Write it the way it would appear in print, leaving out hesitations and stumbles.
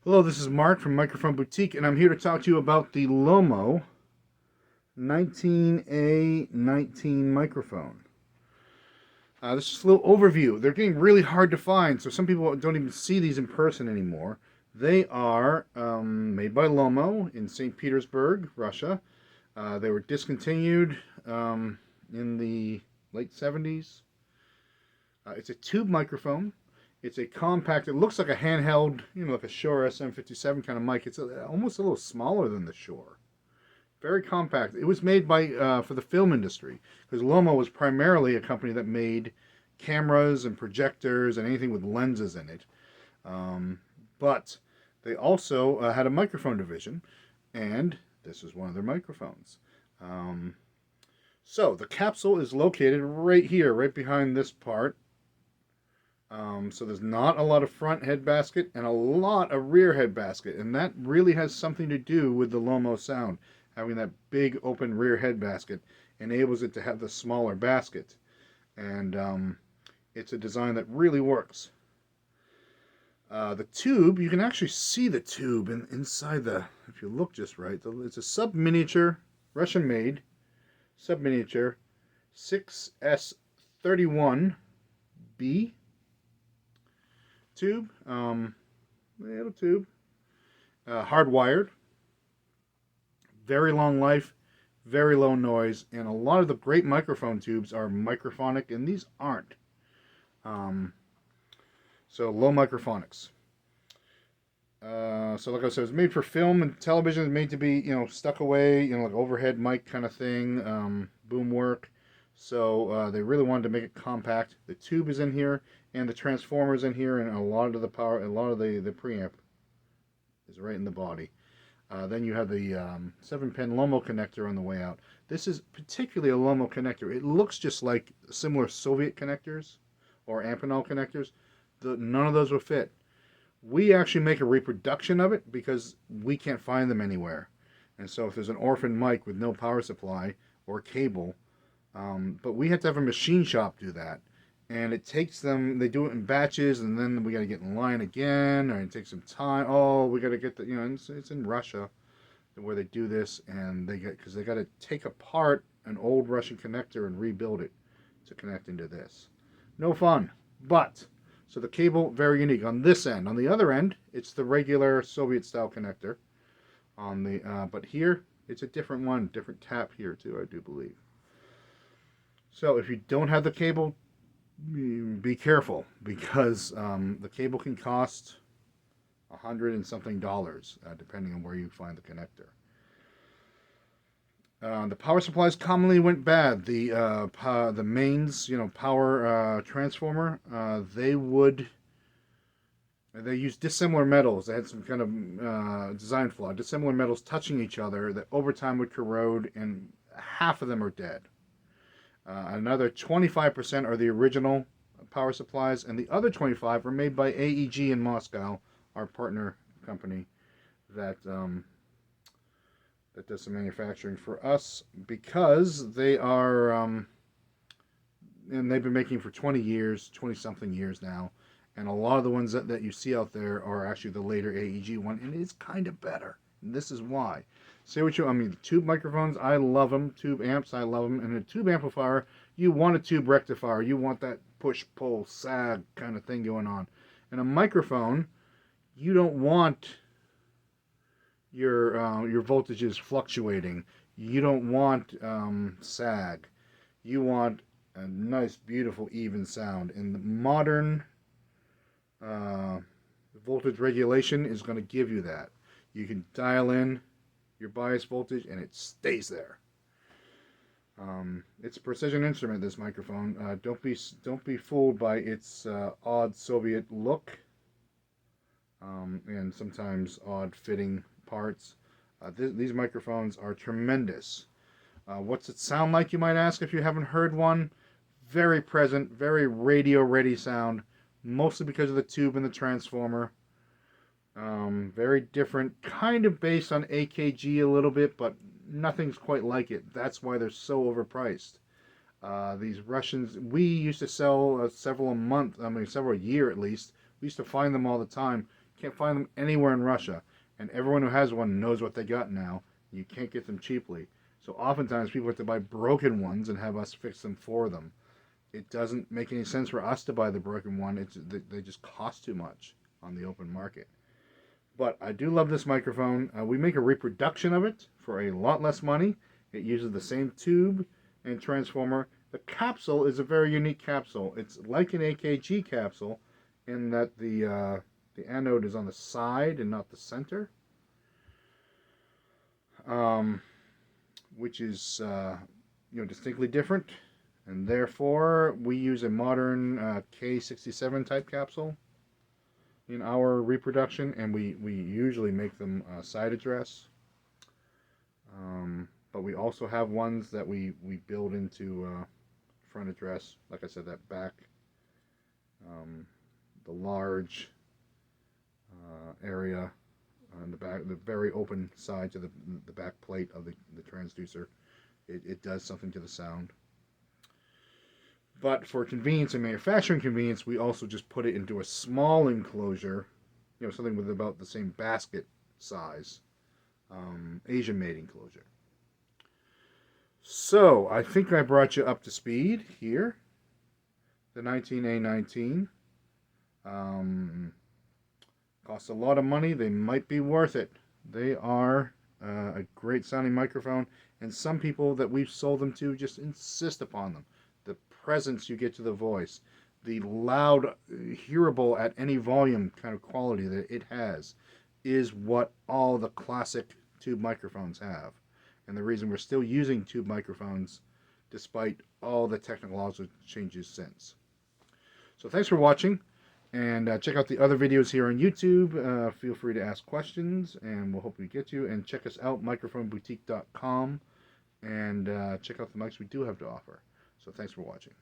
Hello, this is Mark from Microphone Boutique, and I'm here to talk to you about the Lomo 19A19 microphone. This is a little overview. They're getting really hard to find, so some people don't even see these in person anymore. They are made by Lomo in St. Petersburg, Russia. They were discontinued in the late 70s. It's a tube microphone. It's a compact. It looks like a handheld, like a Shure SM57 kind of mic. It's almost a little smaller than the Shure. Very compact. It was made by for the film industry because Lomo was primarily a company that made cameras and projectors and anything with lenses in it. But they also had a microphone division, and this is one of their microphones. So the capsule is located right here, right behind this part. So there's not a lot of front head basket and a lot of rear head basket, and that really has something to do with the Lomo sound. Having that big open rear head basket enables it to have the smaller basket, and it's a design that really works. The tube, you can actually see the tube inside if you look just right, it's a sub-miniature, Russian-made, sub-miniature 6S31B tube, little tube, hardwired, very long life, very low noise, and a lot of the great microphone tubes are microphonic, and these aren't. So low microphonics. So like I said, it's made for film and television. It's made to be, stuck away, like overhead mic kind of thing, boom work. So they really wanted to make it compact. The tube is in here, and the transformer's in here, and a lot of the power, a lot of the preamp is right in the body. Then you have the 7-pin Lomo connector on the way out. This is particularly a Lomo connector. It looks just like similar Soviet connectors or Amphenol connectors. None of those will fit. We actually make a reproduction of it because we can't find them anywhere. And so if there's an orphan mic with no power supply or cable, but we have to have a machine shop do that. And it takes them, they do it in batches, and then we got to get in line again, and it takes some time. Oh, we got to get it's in Russia where they do this, and because they got to take apart an old Russian connector and rebuild it to connect into this. No fun, but, so the cable, very unique. On this end, on the other end, it's the regular Soviet-style connector. But here, it's a different one, different tap here too, I do believe. So if you don't have the cable, be careful because the cable can cost $100 and something, depending on where you find the connector. The power supplies commonly went bad. The mains, power transformer, they used dissimilar metals. They had some kind of design flaw. Dissimilar metals touching each other that over time would corrode, and half of them are dead. Another 25% are the original power supplies, and the other 25 are made by AEG in Moscow, our partner company that that does some manufacturing for us, because they are and they've been making for 20 years, 20 something years now, and a lot of the ones that you see out there are actually the later AEG one, and it's kind of better. And this is why. Tube microphones, I love them. Tube amps, I love them. And a tube amplifier, you want a tube rectifier. You want that push, pull, sag kind of thing going on. And a microphone, you don't want your voltages fluctuating. You don't want sag. You want a nice, beautiful, even sound. And the modern voltage regulation is going to give you that. You can dial in your bias voltage and it stays there. It's a precision instrument, this microphone. Don't be fooled by its odd Soviet look and sometimes odd fitting parts. These microphones are tremendous. What's it sound like, you might ask, if you haven't heard one? Very present, very radio ready sound, mostly because of the tube and the transformer. Very different, kind of based on AKG a little bit, but nothing's quite like it. That's why they're so overpriced. These Russians, we used to sell several a month, several a year at least. We used to find them all the time. can't find them anywhere in Russia, and everyone who has one knows what they got now. You can't get them cheaply. So oftentimes people have to buy broken ones and have us fix them for them. It doesn't make any sense for us to buy the broken one. They just cost too much on the open market. But I do love this microphone. We make a reproduction of it for a lot less money. It uses the same tube and transformer. The capsule is a very unique capsule. It's like an AKG capsule in that the anode is on the side and not the center, which is distinctly different. And therefore, we use a modern K67 type capsule in our reproduction, and we usually make them side address. But we also have ones that we build into front address. Like I said, that back, the large area on the back, the very open sides of the back plate of the transducer. It does something to the sound. But for convenience and manufacturing convenience, we also just put it into a small enclosure, something with about the same basket size, Asian made enclosure. So I think I brought you up to speed here. The 19A19 costs a lot of money. They might be worth it. They are a great sounding microphone, and some people that we've sold them to just insist upon them. The presence you get to the voice, the loud, hearable at any volume kind of quality that it has, is what all the classic tube microphones have. And the reason we're still using tube microphones despite all the technological changes since. So thanks for watching, and check out the other videos here on YouTube. Feel free to ask questions, and we'll hopefully get you. And check us out, microphoneboutique.com, and check out the mics we do have to offer. So thanks for watching.